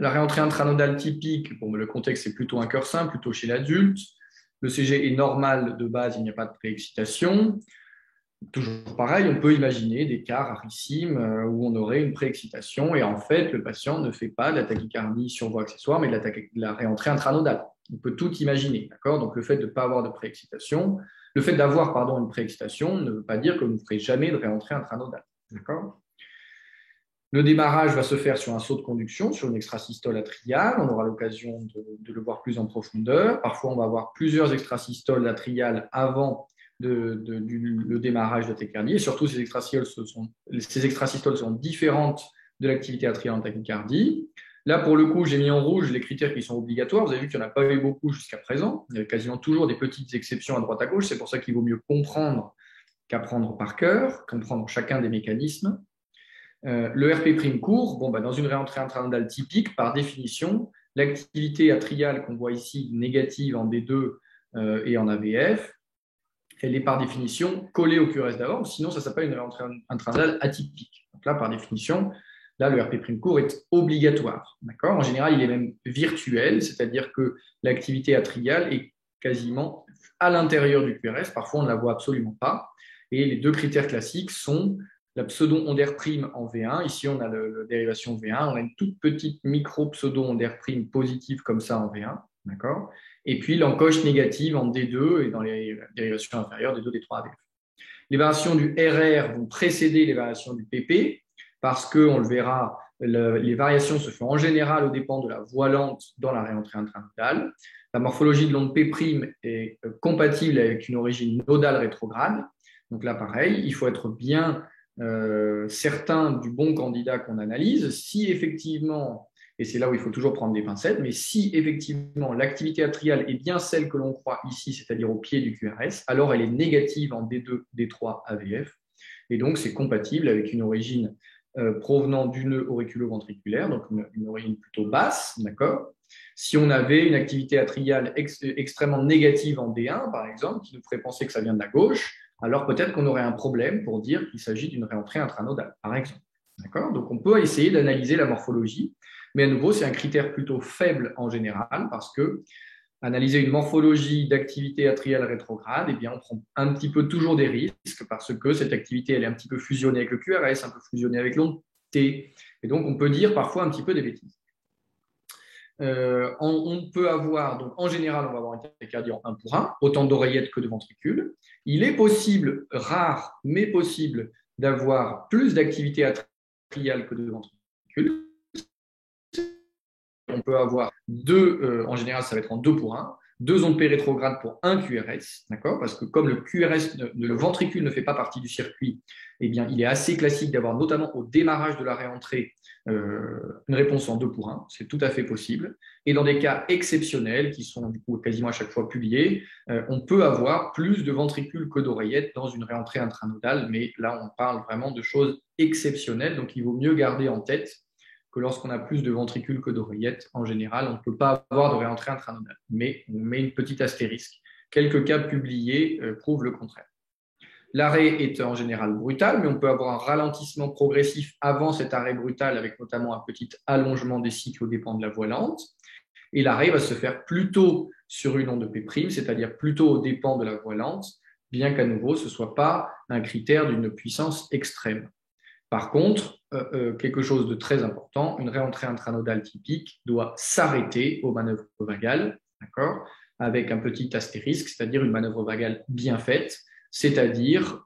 La réentrée intranodale typique, bon, le contexte est plutôt un cœur sain, plutôt chez l'adulte. Le CG est normal de base, il n'y a pas de préexcitation. Toujours pareil, on peut imaginer des cas rarissimes où on aurait une préexcitation et en fait, le patient ne fait pas de la tachycardie sur voie accessoire, mais de la réentrée intranodale. On peut tout imaginer, d'accord? Donc, le fait de ne pas avoir de préexcitation, le fait d'avoir, pardon, une préexcitation ne veut pas dire que vous ne ferez jamais de réentrée intranodale, d'accord? Le démarrage va se faire sur un saut de conduction, sur une extrasystole atriale. On aura l'occasion de le voir plus en profondeur. Parfois, on va avoir plusieurs extrasystoles atriales avant le démarrage de tachycardie. Et surtout, ces extrasystoles sont différentes de l'activité atriale en tachycardie. Là, pour le coup, j'ai mis en rouge les critères qui sont obligatoires. Vous avez vu qu'il n'y en a pas eu beaucoup jusqu'à présent. Il y a quasiment toujours des petites exceptions à droite à gauche. C'est pour ça qu'il vaut mieux comprendre qu'apprendre par cœur, comprendre chacun des mécanismes. Le RP' court, bon, bah, dans une réentrée intranodale typique, par définition, l'activité atriale qu'on voit ici négative en D2 et en AVF, elle est par définition collée au QRS d'avant, sinon ça s'appelle une réentrée intranodale atypique. Donc là, par définition, là, le RP' court est obligatoire. D'accord? En général, il est même virtuel, c'est-à-dire que l'activité atriale est quasiment à l'intérieur du QRS. Parfois, on ne la voit absolument pas. Et les deux critères classiques sont la pseudo-ondère prime en V1. Ici, on a la dérivation V1. On a une toute petite micro-pseudo-ondère prime positive comme ça en V1. D'accord? Et puis l'encoche négative en D2 et dans les dérivations inférieures, D2, D3, AVF. Les variations du RR vont précéder les variations du PP parce que, on le verra, les variations se font en général aux dépens de la voie lente dans la réentrée intranodale. La morphologie de l'onde P' est compatible avec une origine nodale rétrograde. Donc là, pareil, il faut être bien certain du bon candidat qu'on analyse. Si effectivement, et c'est là où il faut toujours prendre des pincettes, mais si effectivement l'activité atriale est bien celle que l'on croit ici, c'est-à-dire au pied du QRS, alors elle est négative en D2, D3, AVF, et donc c'est compatible avec une origine provenant du nœud auriculo-ventriculaire, donc une origine plutôt basse, d'accord? Si on avait une activité atriale extrêmement négative en D1, par exemple, qui nous ferait penser que ça vient de la gauche, alors peut-être qu'on aurait un problème pour dire qu'il s'agit d'une réentrée intranodale, par exemple. D'accord? Donc on peut essayer d'analyser la morphologie, mais à nouveau, c'est un critère plutôt faible en général parce que analyser une morphologie d'activité atriale rétrograde, eh bien, on prend un petit peu toujours des risques parce que cette activité, elle est un petit peu fusionnée avec le QRS, un peu fusionnée avec l'onde T. Et donc, on peut dire parfois un petit peu des bêtises. On peut avoir, donc en général, on va avoir une tachycardie en 1 pour 1, autant d'oreillettes que de ventricules. Il est possible, rare, mais possible, d'avoir plus d'activité atriale que de ventricules. On peut avoir en général, ça va être en 2 pour 1, deux ondes P rétrogrades pour un QRS, d'accord? Parce que comme le QRS, le ventricule ne fait pas partie du circuit, eh bien, il est assez classique d'avoir, notamment au démarrage de la réentrée, une réponse en 2 pour 1. C'est tout à fait possible. Et dans des cas exceptionnels, qui sont du coup quasiment à chaque fois publiés, on peut avoir plus de ventricules que d'oreillettes dans une réentrée intranodale, mais là, on parle vraiment de choses exceptionnelles, donc il vaut mieux garder en tête que lorsqu'on a plus de ventricules que d'oreillettes, en général, on ne peut pas avoir de réentrée intranodale. Mais on met une petite astérisque. Quelques cas publiés prouvent le contraire. L'arrêt est en général brutal, mais on peut avoir un ralentissement progressif avant cet arrêt brutal, avec notamment un petit allongement des cycles aux dépens de la voie lente. Et l'arrêt va se faire plutôt sur une onde P', c'est-à-dire plutôt aux dépens de la voie lente, bien qu'à nouveau, ce ne soit pas un critère d'une puissance extrême. Par contre, quelque chose de très important, une réentrée intranodale typique doit s'arrêter aux manœuvres vagales, d'accord, avec un petit astérisque, c'est-à-dire une manœuvre vagale bien faite, c'est-à-dire,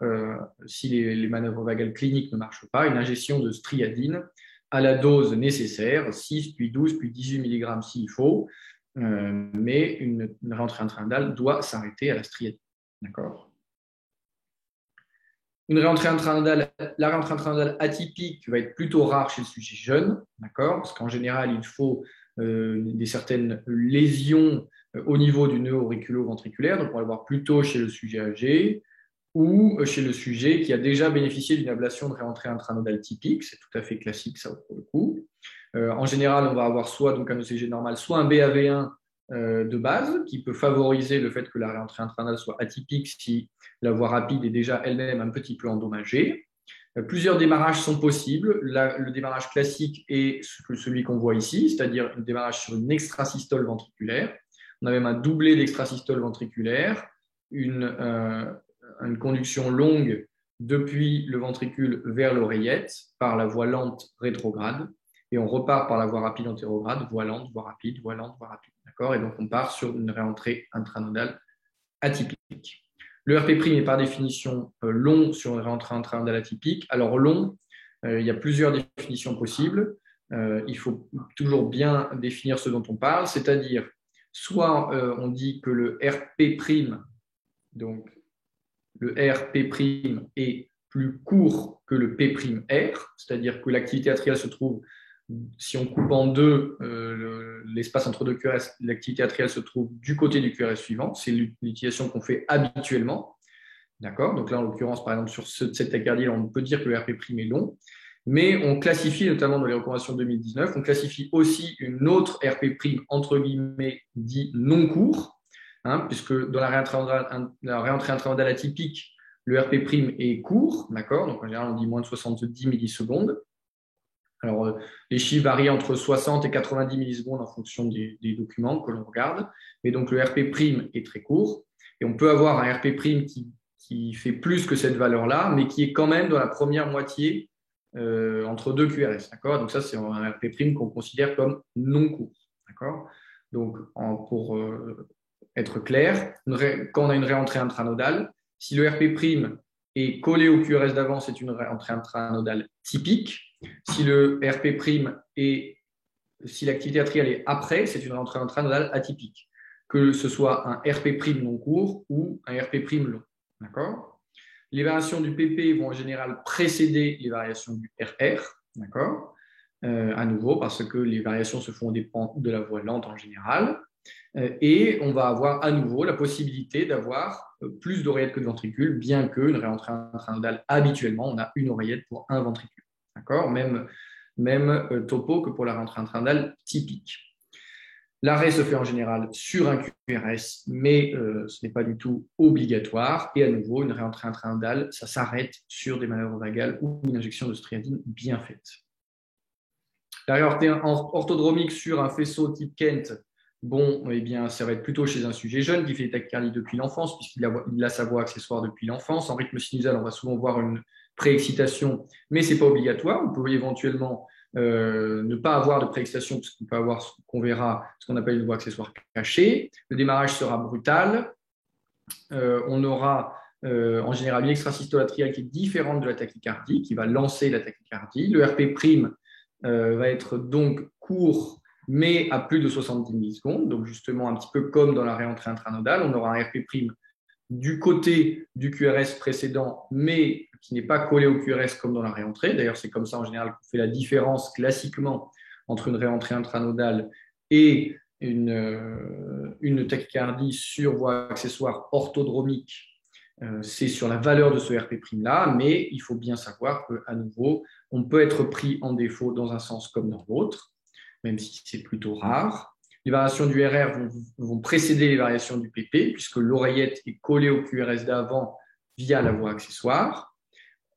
si les manœuvres vagales cliniques ne marchent pas, une ingestion de striadine à la dose nécessaire, 6, puis 12, puis 18 mg s'il faut, mais une réentrée intranodale doit s'arrêter à la striadine, d'accord? La réentrée intranodale atypique va être plutôt rare chez le sujet jeune, d'accord? Parce qu'en général, il faut certaines lésions au niveau du nœud auriculo-ventriculaire, donc on va le voir plutôt chez le sujet âgé ou chez le sujet qui a déjà bénéficié d'une ablation de réentrée intranodale typique, c'est tout à fait classique ça pour le coup. En général, on va avoir soit donc un ECG normal, soit un BAV1 de base qui peut favoriser le fait que la réentrée intranodale soit atypique si la voie rapide est déjà elle-même un petit peu endommagée. Plusieurs démarrages sont possibles. Le démarrage classique est celui qu'on voit ici, c'est-à-dire un démarrage sur une extrasystole ventriculaire. On a même un doublé d'extrasystole ventriculaire, une conduction longue depuis le ventricule vers l'oreillette par la voie lente rétrograde, et on repart par la voie rapide antérograde, voie lente, voie rapide, voie lente, voie rapide. D'accord ? Et donc, on part sur une réentrée intranodale atypique. Le RP' est par définition long sur une réentrée intranodale atypique. Alors, long, il y a plusieurs définitions possibles. Il faut toujours bien définir ce dont on parle, c'est-à-dire, soit on dit que le RP', donc le RP' est plus court que le P'R, c'est-à-dire que l'activité atriale se trouve, si on coupe en deux l'espace entre deux QRS, l'activité atriale se trouve du côté du QRS suivant. C'est l'utilisation qu'on fait habituellement. D'accord ? Donc là, en l'occurrence, par exemple, sur cette tachycardie, on peut dire que le RP' est long. Mais on classifie, notamment dans les recommandations 2019, on classifie aussi une autre RP', entre guillemets, dit non court, puisque dans la réentrée intranodale atypique, le RP' est court, d'accord ? Donc en général, on dit moins de 70 millisecondes. Alors, les chiffres varient entre 60 et 90 millisecondes en fonction des documents que l'on regarde. Mais donc, le RP' est très court. Et on peut avoir un RP' qui fait plus que cette valeur-là, mais qui est quand même dans la première moitié entre deux QRS. D'accord ? Donc, ça, c'est un RP' qu'on considère comme non court. D'accord ? Donc, pour être clair, quand on a une réentrée intranodale, si le RP' est collé au QRS d'avant, c'est une réentrée intranodale typique. Si le RP' si l'activité atriale est après, c'est une rentrée intranodale atypique, que ce soit un RP' non court ou un RP' long. D'accord ? Les variations du PP vont en général précéder les variations du RR. D'accord ? À nouveau, parce que les variations se font au dépend de la voie lente en général. Et on va avoir à nouveau la possibilité d'avoir plus d'oreillettes que de ventricules, bien qu'une réentrée intranodale, habituellement, on a une oreillette pour un ventricule. D'accord ? Même topo que pour la réentrée intranodale typique. L'arrêt se fait en général sur un QRS, mais ce n'est pas du tout obligatoire. Et à nouveau, une réentrée intranodale, ça s'arrête sur des manœuvres vagales ou une injection de striadine bien faite. La réentrée orthodromique sur un faisceau type Kent, bon, eh bien, ça va être plutôt chez un sujet jeune qui fait des tachycardies depuis l'enfance, puisqu'il a sa voie accessoire depuis l'enfance. En rythme sinusal, on va souvent voir une préexcitation, mais ce n'est pas obligatoire. On peut éventuellement ne pas avoir de préexcitation, puisqu'on peut avoir ce qu'on verra, ce qu'on appelle une voie accessoire cachée. Le démarrage sera brutal. On aura en général une extrasystole atriale qui est différente de la tachycardie, qui va lancer la tachycardie. Le RP' va être donc court, mais à plus de 70 millisecondes. Donc, justement, un petit peu comme dans la réentrée intranodale, on aura un RP' du côté du QRS précédent, mais qui n'est pas collé au QRS comme dans la réentrée. D'ailleurs, c'est comme ça en général qu'on fait la différence classiquement entre une réentrée intranodale et une tachycardie sur voie accessoire orthodromique. C'est sur la valeur de ce RP'-là, mais il faut bien savoir qu'à nouveau, on peut être pris en défaut dans un sens comme dans l'autre, même si c'est plutôt rare. Les variations du RR vont précéder les variations du PP, puisque l'oreillette est collée au QRS d'avant via la voie accessoire.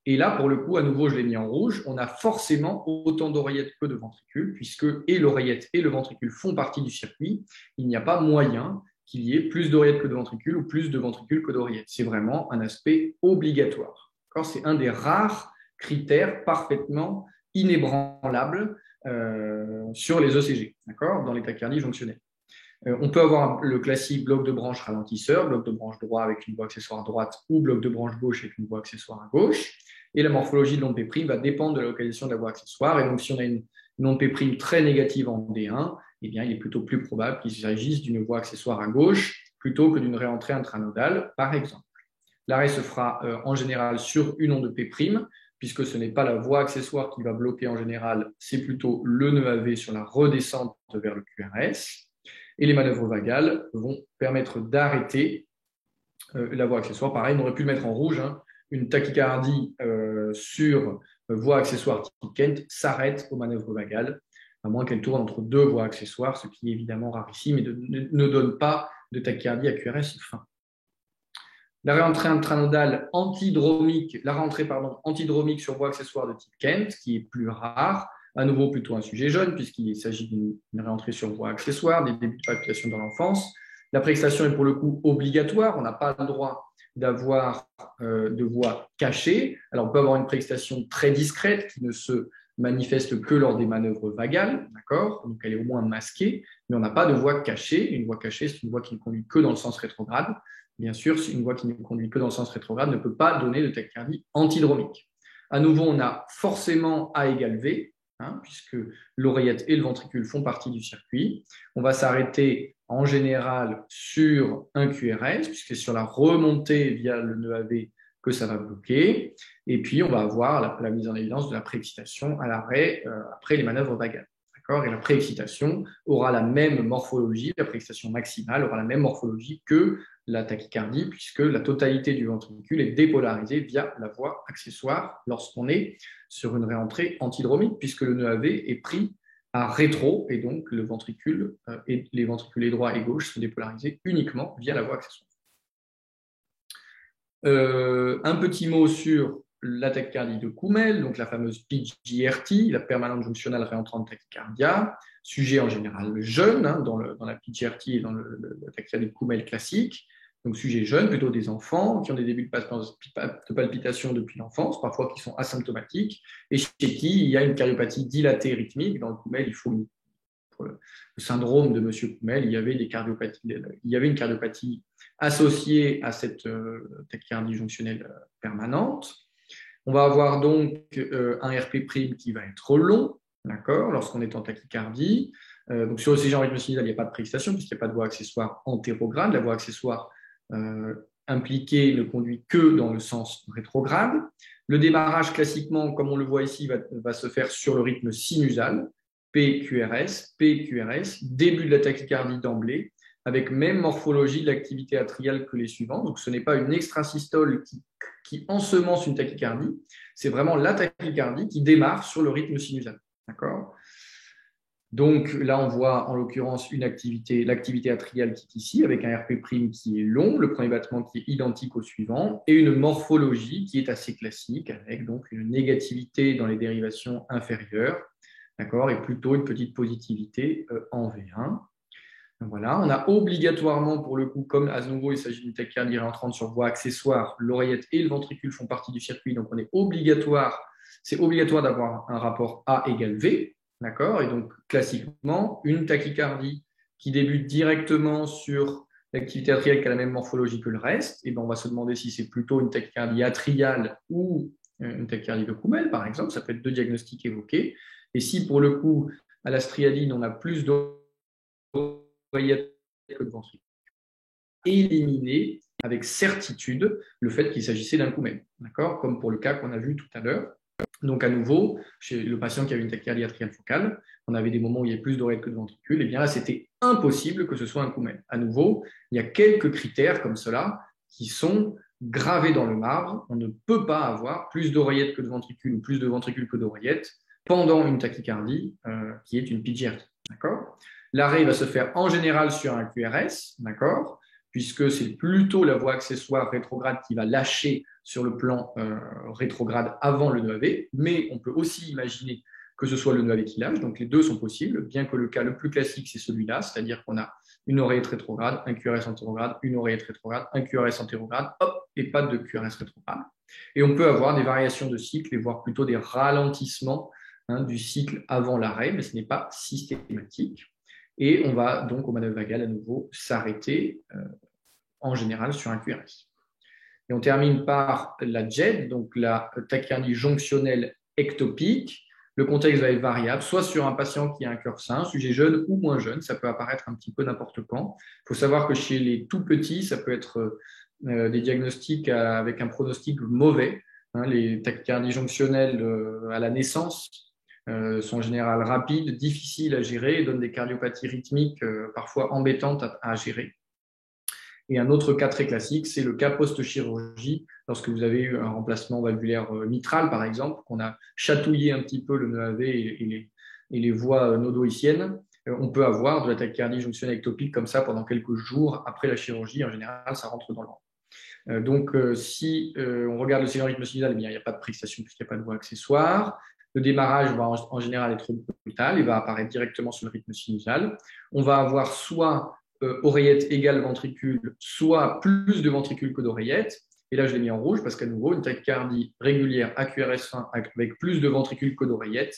Et là, pour le coup, à nouveau, je l'ai mis en rouge, on a forcément autant d'oreillettes que de ventricules, puisque et l'oreillette et le ventricule font partie du circuit. Il n'y a pas moyen qu'il y ait plus d'oreillettes que de ventricules ou plus de ventricules que d'oreillettes. C'est vraiment un aspect obligatoire. C'est un des rares critères parfaitement inébranlables sur les ECG, dans les tachycardies fonctionnelles. On peut avoir le classique bloc de branche ralentisseur, bloc de branche droit avec une voie accessoire droite ou bloc de branche gauche avec une voie accessoire à gauche. Et la morphologie de l'onde P' va dépendre de la localisation de la voie accessoire. Et donc, si on a une onde P' très négative en D1, eh bien, il est plutôt plus probable qu'il s'agisse d'une voie accessoire à gauche plutôt que d'une réentrée intranodale, par exemple. L'arrêt se fera en général sur une onde P', puisque ce n'est pas la voie accessoire qui va bloquer en général, c'est plutôt le nœud AV sur la redescente vers le QRS. Et les manœuvres vagales vont permettre d'arrêter la voie accessoire. Pareil, on aurait pu le mettre en rouge. Une tachycardie sur voie accessoire type Kent s'arrête aux manœuvres vagales, à moins qu'elle tourne entre deux voies accessoires, ce qui est évidemment rarissime et ne donne pas de tachycardie à QRS fin. La rentrée intranodale antidromique, la rentrée antidromique sur voie accessoire de type Kent, qui est plus rare, à nouveau plutôt un sujet jeune, puisqu'il s'agit d'une réentrée sur voie accessoire, des débuts de palpitation dans l'enfance. La préexcitation est pour le coup obligatoire, on n'a pas le droit d'avoir de voie cachée. Alors on peut avoir une préexcitation très discrète qui ne se manifeste que lors des manœuvres vagales, d'accord? Donc elle est au moins masquée, mais on n'a pas de voie cachée. Une voie cachée, c'est une voie qui ne conduit que dans le sens rétrograde. Bien sûr, une voie qui ne conduit que dans le sens rétrograde ne peut pas donner de tachycardie antidromique. À nouveau, on a forcément A égale V, puisque l'oreillette et le ventricule font partie du circuit. On va s'arrêter en général sur un QRS, puisque c'est sur la remontée via le nœud AV que ça va bloquer. Et puis, on va avoir la mise en évidence de la préexcitation à l'arrêt après les manœuvres vagales. Et la préexcitation aura la même morphologie, la préexcitation maximale aura la même morphologie que la tachycardie, puisque la totalité du ventricule est dépolarisée via la voie accessoire lorsqu'on est sur une réentrée antidromique, puisque le nœud AV est pris à rétro, et donc le ventricule et les ventriculés droit et gauche sont dépolarisés uniquement via la voie accessoire. Un petit mot sur la tachycardie de Koumel, donc la fameuse PGRT, la permanente jonctionnelle réentrante tachycardia, sujet en général jeune dans la PGRT et dans la tachycardie de Koumel classique, donc sujet jeune, plutôt des enfants qui ont des débuts de palpitation depuis l'enfance, parfois qui sont asymptomatiques, et chez qui il y a une cardiopathie dilatée rythmique. Dans le Koumel, pour le syndrome de M. Koumel, il y avait une cardiopathie associée à cette tachycardie jonctionnelle permanente. On va avoir donc un RP' qui va être long, d'accord, lorsqu'on est en tachycardie. Donc sur le CG en rythme sinusal, il n'y a pas de préexcitation puisqu'il n'y a pas de voie accessoire antérograde. La voie accessoire impliquée ne conduit que dans le sens rétrograde. Le démarrage, classiquement, comme on le voit ici, va se faire sur le rythme sinusal, PQRS, PQRS, début de la tachycardie d'emblée, avec même morphologie de l'activité atriale que les suivants. Donc ce n'est pas une extrasystole qui ensemence une tachycardie, c'est vraiment la tachycardie qui démarre sur le rythme sinusal. D'accord ? Donc là, on voit en l'occurrence l'activité atriale qui est ici, avec un RP' qui est long, le premier battement qui est identique au suivant, et une morphologie qui est assez classique, avec donc une négativité dans les dérivations inférieures, d'accord, et plutôt une petite positivité en V1. Donc voilà, on a obligatoirement, pour le coup, comme à nouveau il s'agit d'une tachycardie réentrante sur voie accessoire, l'oreillette et le ventricule font partie du circuit, donc c'est obligatoire d'avoir un rapport A égale V, d'accord? Et donc classiquement, une tachycardie qui débute directement sur l'activité atriale qui a la même morphologie que le reste, et ben on va se demander si c'est plutôt une tachycardie atriale ou une tachycardie de Koumel, par exemple, ça peut être deux diagnostics évoqués. Et si pour le coup, à la strialine, on a plus d'oreillette que de ventricule, éliminer avec certitude le fait qu'il s'agissait d'un Koumel, d'accord, comme pour le cas qu'on a vu tout à l'heure. Donc à nouveau, chez le patient qui avait une tachycardie atriale focale, on avait des moments où il y avait plus d'oreillettes que de ventricules, et bien là c'était impossible que ce soit un Koumel. À nouveau, il y a quelques critères comme cela qui sont gravés dans le marbre. On ne peut pas avoir plus d'oreillettes que de ventricules ou plus de ventricules que d'oreillettes pendant une tachycardie qui est une PGRT. D'accord ? L'arrêt va se faire en général sur un QRS, d'accord, puisque c'est plutôt la voie accessoire rétrograde qui va lâcher sur le plan rétrograde avant le nœud AV, mais on peut aussi imaginer que ce soit le nœud AV qui lâche, donc les deux sont possibles, bien que le cas le plus classique, c'est celui-là, c'est-à-dire qu'on a une oreillette rétrograde, un QRS antérograde, une oreillette rétrograde, un QRS antérograde, hop, et pas de QRS rétrograde. Et on peut avoir des variations de cycle, et voire plutôt des ralentissements du cycle avant l'arrêt, mais ce n'est pas systématique. Et on va donc au manœuvre vagale à nouveau s'arrêter en général sur un QRS. Et on termine par la JED, donc la tachycardie jonctionnelle ectopique. Le contexte va être variable, soit sur un patient qui a un cœur sain, sujet jeune ou moins jeune, ça peut apparaître un petit peu n'importe quand. Il faut savoir que chez les tout petits, ça peut être des diagnostics avec un pronostic mauvais. Les tachycardies jonctionnelles à la naissance sont en général rapides, difficiles à gérer et donnent des cardiopathies rythmiques parfois embêtantes à gérer. Et un autre cas très classique, c'est le cas post-chirurgie, lorsque vous avez eu un remplacement valvulaire mitral, par exemple, qu'on a chatouillé un petit peu le nœud AV et les voies nodo-iciennes. On peut avoir de la tachycardie jonctionnelle ectopique comme ça pendant quelques jours après la chirurgie. En général, ça rentre dans l'ordre. Donc, si on regarde le CG en rythme sinusal, eh bien, il n'y a pas de préexcitation puisqu'il n'y a pas de voie accessoire. Le démarrage va en général être brutal et va apparaître directement sur le rythme sinusal. On va avoir soit oreillette égale ventricule, soit plus de ventricules que d'oreillettes. Et là, je l'ai mis en rouge parce qu'à nouveau, une tachycardie régulière à QRS fin avec plus de ventricules que d'oreillettes,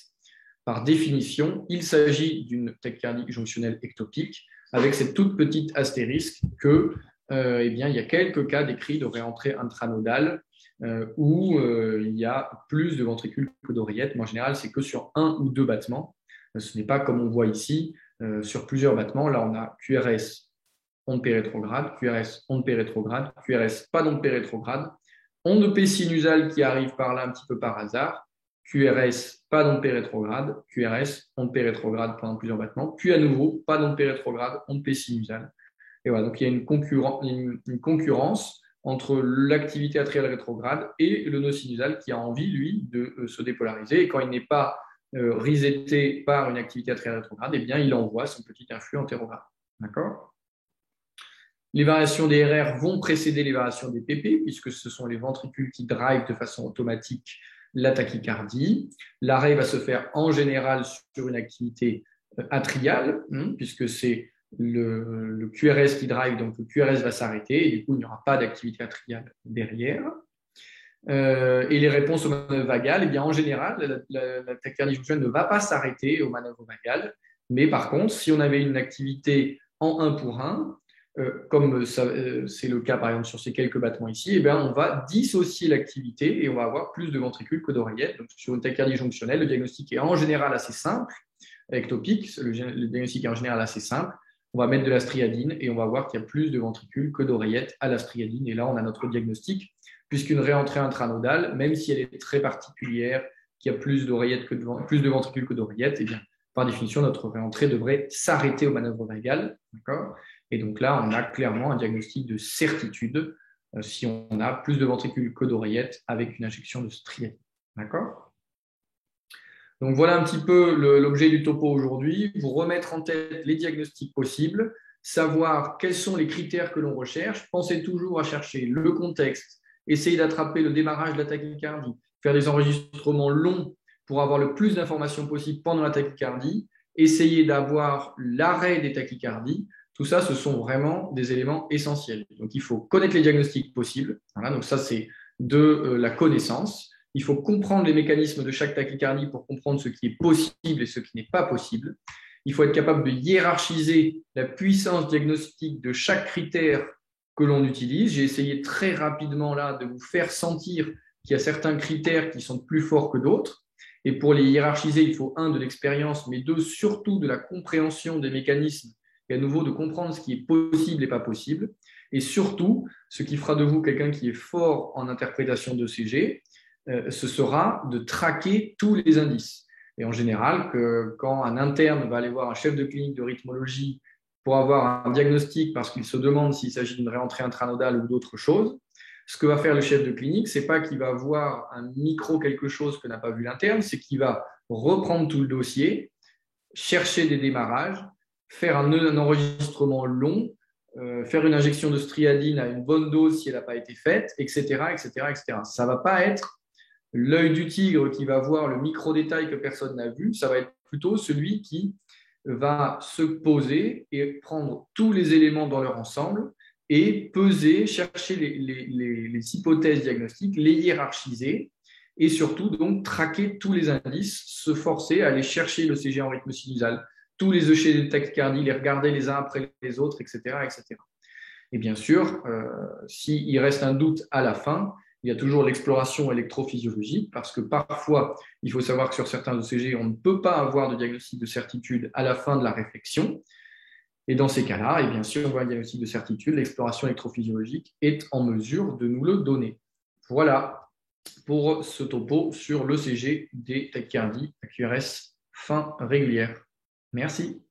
par définition, il s'agit d'une tachycardie jonctionnelle ectopique avec cette toute petite astérisque que eh bien, il y a quelques cas décrits de réentrée intranodale où il y a plus de ventricules que d'oreillettes, mais en général, c'est que sur un ou deux battements. Ce n'est pas comme on voit ici, sur plusieurs battements. Là, on a QRS, onde pérétrograde, QRS, onde pérétrograde, QRS, pas d'onde pérétrograde, onde P sinusale qui arrive par là un petit peu par hasard, QRS, pas d'onde pérétrograde, QRS, onde pérétrograde pendant plusieurs battements, puis à nouveau, pas d'onde pérétrograde, onde P sinusale. Et voilà, donc il y a une concurrence entre l'activité atriale rétrograde et le nœud sinusal qui a envie, lui, de se dépolariser. Et quand il n'est pas reseté par une activité atriale rétrograde, eh bien, il envoie son petit influx antérograde. D'accord ? Les variations des RR vont précéder les variations des PP, puisque ce sont les ventricules qui drivent de façon automatique la tachycardie. L'arrêt va se faire en général sur une activité atriale, puisque c'est le QRS qui drive, donc le QRS va s'arrêter, et du coup, il n'y aura pas d'activité atriale derrière. Et les réponses aux manœuvres vagales, eh bien, en général, la tachycardie jonctionnelle ne va pas s'arrêter aux manœuvres vagales, mais par contre, si on avait une activité en 1 pour 1, comme c'est le cas par exemple sur ces quelques battements ici, eh bien, on va dissocier l'activité et on va avoir plus de ventricules que d'oreillettes. Donc, sur une tachycardie jonctionnelle, le diagnostic est en général assez simple, ectopique, le diagnostic est en général assez simple. On va mettre de la striadine et on va voir qu'il y a plus de ventricules que d'oreillettes à la striadine. Et là, on a notre diagnostic, puisqu'une réentrée intranodale, même si elle est très particulière, qu'il y a plus de ventricules que d'oreillettes, eh bien, par définition, notre réentrée devrait s'arrêter aux manœuvres vagales. D'accord ? Et donc là, on a clairement un diagnostic de certitude si on a plus de ventricules que d'oreillettes avec une injection de striadine. D'accord ? Donc voilà un petit peu l'objet du topo aujourd'hui. Vous remettre en tête les diagnostics possibles, savoir quels sont les critères que l'on recherche. Pensez toujours à chercher le contexte, essayer d'attraper le démarrage de la tachycardie, faire des enregistrements longs pour avoir le plus d'informations possible pendant la tachycardie, essayer d'avoir l'arrêt des tachycardies. Tout ça, ce sont vraiment des éléments essentiels. Donc, il faut connaître les diagnostics possibles. Voilà, donc ça, c'est de la connaissance. Il faut comprendre les mécanismes de chaque tachycardie pour comprendre ce qui est possible et ce qui n'est pas possible. Il faut être capable de hiérarchiser la puissance diagnostique de chaque critère que l'on utilise. J'ai essayé très rapidement là de vous faire sentir qu'il y a certains critères qui sont plus forts que d'autres. Et pour les hiérarchiser, il faut de l'expérience, mais surtout de la compréhension des mécanismes et à nouveau de comprendre ce qui est possible et pas possible. Et surtout, ce qui fera de vous quelqu'un qui est fort en interprétation de CG, ce sera de traquer tous les indices. Et en général, quand un interne va aller voir un chef de clinique de rythmologie pour avoir un diagnostic parce qu'il se demande s'il s'agit d'une réentrée intranodale ou d'autre chose, ce que va faire le chef de clinique, ce n'est pas qu'il va voir un micro quelque chose que n'a pas vu l'interne, c'est qu'il va reprendre tout le dossier, chercher des démarrages, faire un enregistrement long, faire une injection de striadine à une bonne dose si elle n'a pas été faite, etc., etc., etc. Ça ne va pas être l'œil du tigre qui va voir le micro-détail que personne n'a vu, ça va être plutôt celui qui va se poser et prendre tous les éléments dans leur ensemble et peser, chercher les hypothèses diagnostiques, les hiérarchiser et surtout donc traquer tous les indices, se forcer à aller chercher le CG en rythme sinusal, tous les ECG de tachycardie, les regarder les uns après les autres, etc. etc. Et bien sûr, s'il reste un doute à la fin, il y a toujours l'exploration électrophysiologique parce que parfois, il faut savoir que sur certains ECG, on ne peut pas avoir de diagnostic de certitude à la fin de la réflexion. Et dans ces cas-là, et bien sûr, on voit un diagnostic de certitude, l'exploration électrophysiologique est en mesure de nous le donner. Voilà pour ce topo sur l'ECG des tachycardies à QRS fin régulière. Merci.